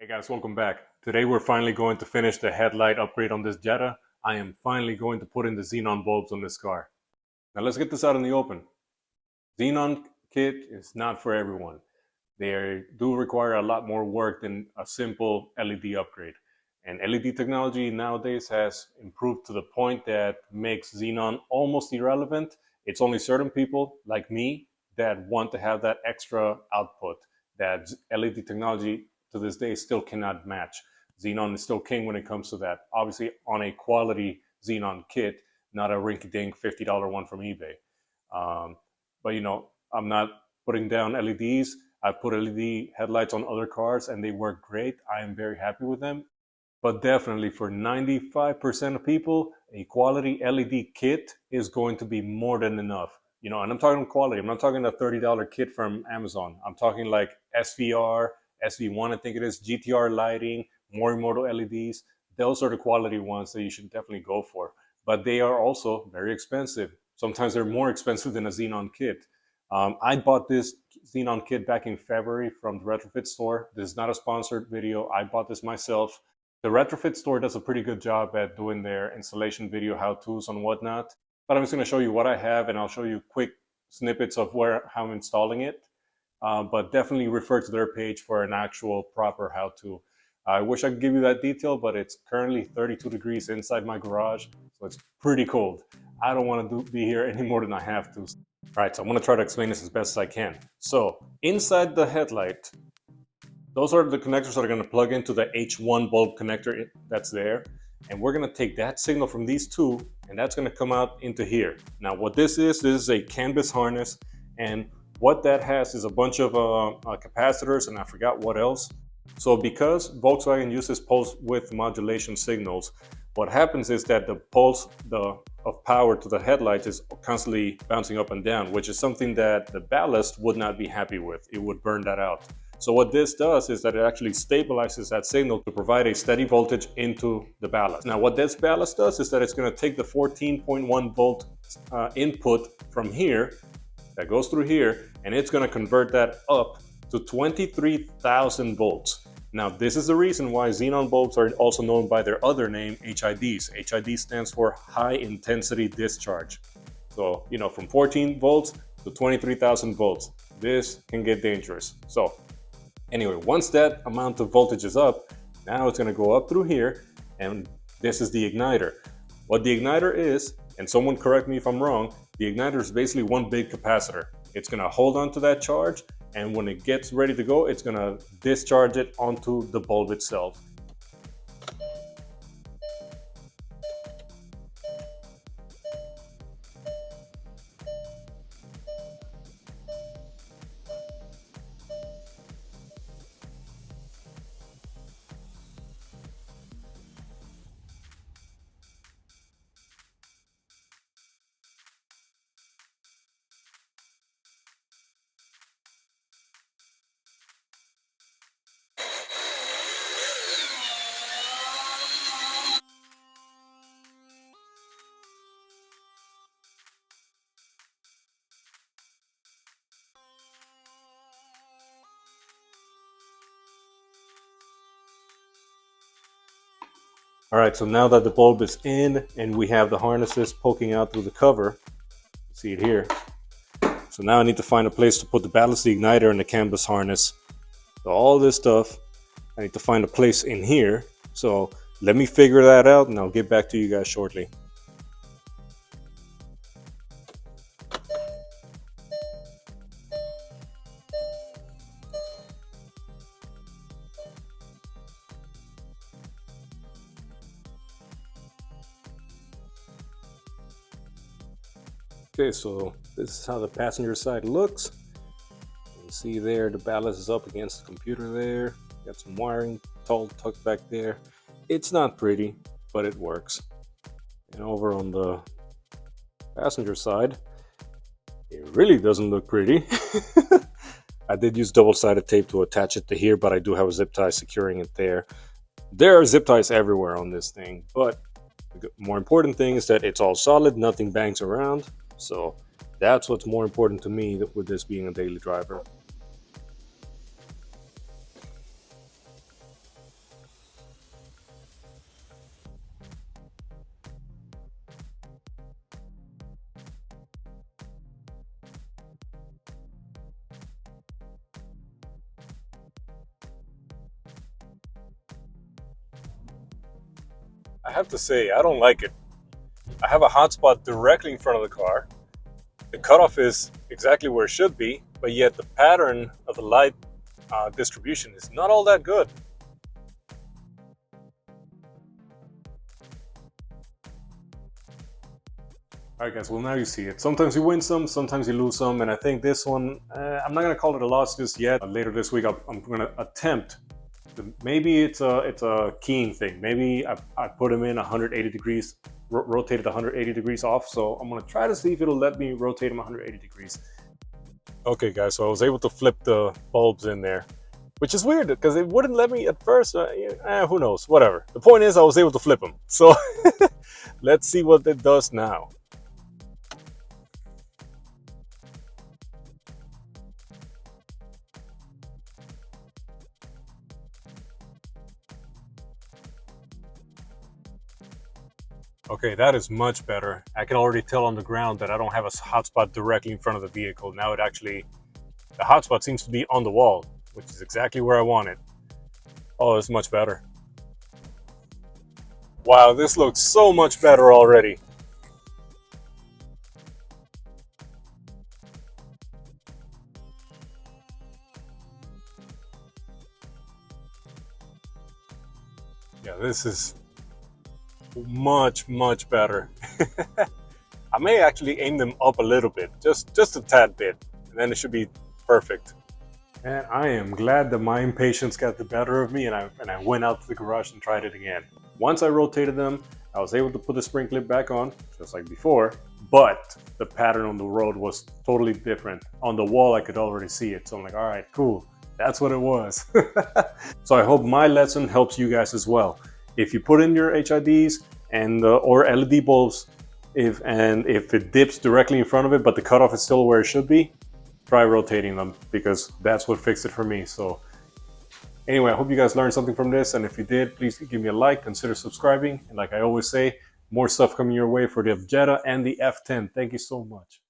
Hey guys, welcome back. Today we're finally going to finish the headlight upgrade on this Jetta. I am finally going to put in the xenon bulbs on this car. Now let's get this out in the open. Xenon kit is not for everyone. They do require a lot more work than a simple LED upgrade. And LED technology nowadays has improved to the point that makes xenon almost irrelevant. It's only certain people like me that want to have that extra output that LED technology to this day still cannot match. Xenon is still king when it comes to that. Obviously on a quality xenon kit, not a rinky-dink $50 one from eBay. But I'm not putting down LEDs. I put LED headlights on other cars and they work great. I am very happy with them. But definitely for 95% of people, a quality LED kit is going to be more than enough. And I'm talking quality. I'm not talking a $30 kit from Amazon. I'm talking like SVR, SV1, I think it is, GTR lighting, Morimoto LEDs. Those are the quality ones that you should definitely go for. But they are also very expensive. Sometimes they're more expensive than a Xenon kit. I bought this Xenon kit back in February from the Retrofit Store. This is not a sponsored video. I bought this myself. The Retrofit Store does a pretty good job at doing their installation video how-tos and whatnot. But I'm just going to show you what I have, and I'll show you quick snippets of how I'm installing it. But definitely refer to their page for an actual proper how-to. I wish I could give you that detail, but it's currently 32 degrees inside my garage, so it's pretty cold. I don't want to be here any more than I have to. All right, so I'm going to try to explain this as best as I can. So inside the headlight, those are the connectors that are going to plug into the H1 bulb connector that's there. And we're going to take that signal from these two, and that's going to come out into here. Now what this is a CANBUS harness, and what that has is a bunch of capacitors, and I forgot what else. So because Volkswagen uses pulse width modulation signals, what happens is that the pulse of power to the headlights is constantly bouncing up and down, which is something that the ballast would not be happy with. It would burn that out. So what this does is that it actually stabilizes that signal to provide a steady voltage into the ballast. Now what this ballast does is that it's going to take the 14.1 volt input from here that goes through here, and it's going to convert that up to 23,000 volts. Now this is the reason why xenon bulbs are also known by their other name, HIDs. HID stands for high intensity discharge. So from 14 volts to 23,000 volts, this can get dangerous. So anyway, once that amount of voltage is up, now it's going to go up through here, and this is the igniter. What the igniter is, and someone correct me if I'm wrong, the igniter is basically one big capacitor. It's going to hold on to that charge, and when it gets ready to go, it's going to discharge it onto the bulb itself. All right, so now that the bulb is in and we have the harnesses poking out through the cover, see it here. So now I need to find a place to put the ballast, the igniter, and the CANBUS harness. So all this stuff, I need to find a place in here. So let me figure that out, and I'll get back to you guys shortly. Okay, so this is how the passenger side looks. You can see there the ballast is up against the computer there. Got some wiring tucked back there. It's not pretty, but it works. And over on the passenger side, it really doesn't look pretty. I did use double-sided tape to attach it to here, but I do have a zip tie securing it there. There are zip ties everywhere on this thing, but the more important thing is that it's all solid, nothing bangs around. So that's what's more important to me with this being a daily driver. I have to say, I don't like it. I have a hotspot directly in front of the car. The cutoff is exactly where it should be, but yet the pattern of the light distribution is not all that good. Alright guys, well now you see it. Sometimes you win some, sometimes you lose some, and I think this one, I'm not going to call it a loss just yet. Later this week I'm going to attempt, maybe it's a keying thing. Maybe I put them in 180 degrees, rotated 180 degrees off, so I'm going to try to see if it'll let me rotate them 180 degrees. Okay guys, so I was able to flip the bulbs in there, which is weird because it wouldn't let me at first. Who knows, whatever. The point is I was able to flip them, so let's see what it does now. Okay, that is much better. I can already tell on the ground that I don't have a hotspot directly in front of the vehicle. Now it actually, the hotspot seems to be on the wall, which is exactly where I want it. Oh, it's much better. Wow, this looks so much better already. Yeah, this is much better. I may actually aim them up a little bit, just a tad bit, and then it should be perfect. And I am glad that my impatience got the better of me, and I went out to the garage and tried it again. Once I rotated them, I was able to put the spring clip back on, just like before, but the pattern on the road was totally different. On the wall, I could already see it, so I'm like, all right, cool, that's what it was. So I hope my lesson helps you guys as well. If you put in your HIDs and or LED bulbs, if it dips directly in front of it, but the cutoff is still where it should be, try rotating them, because that's what fixed it for me. So anyway, I hope you guys learned something from this, and if you did, please give me a like, consider subscribing, and like I always say, more stuff coming your way for the Jetta and the F10. Thank you so much.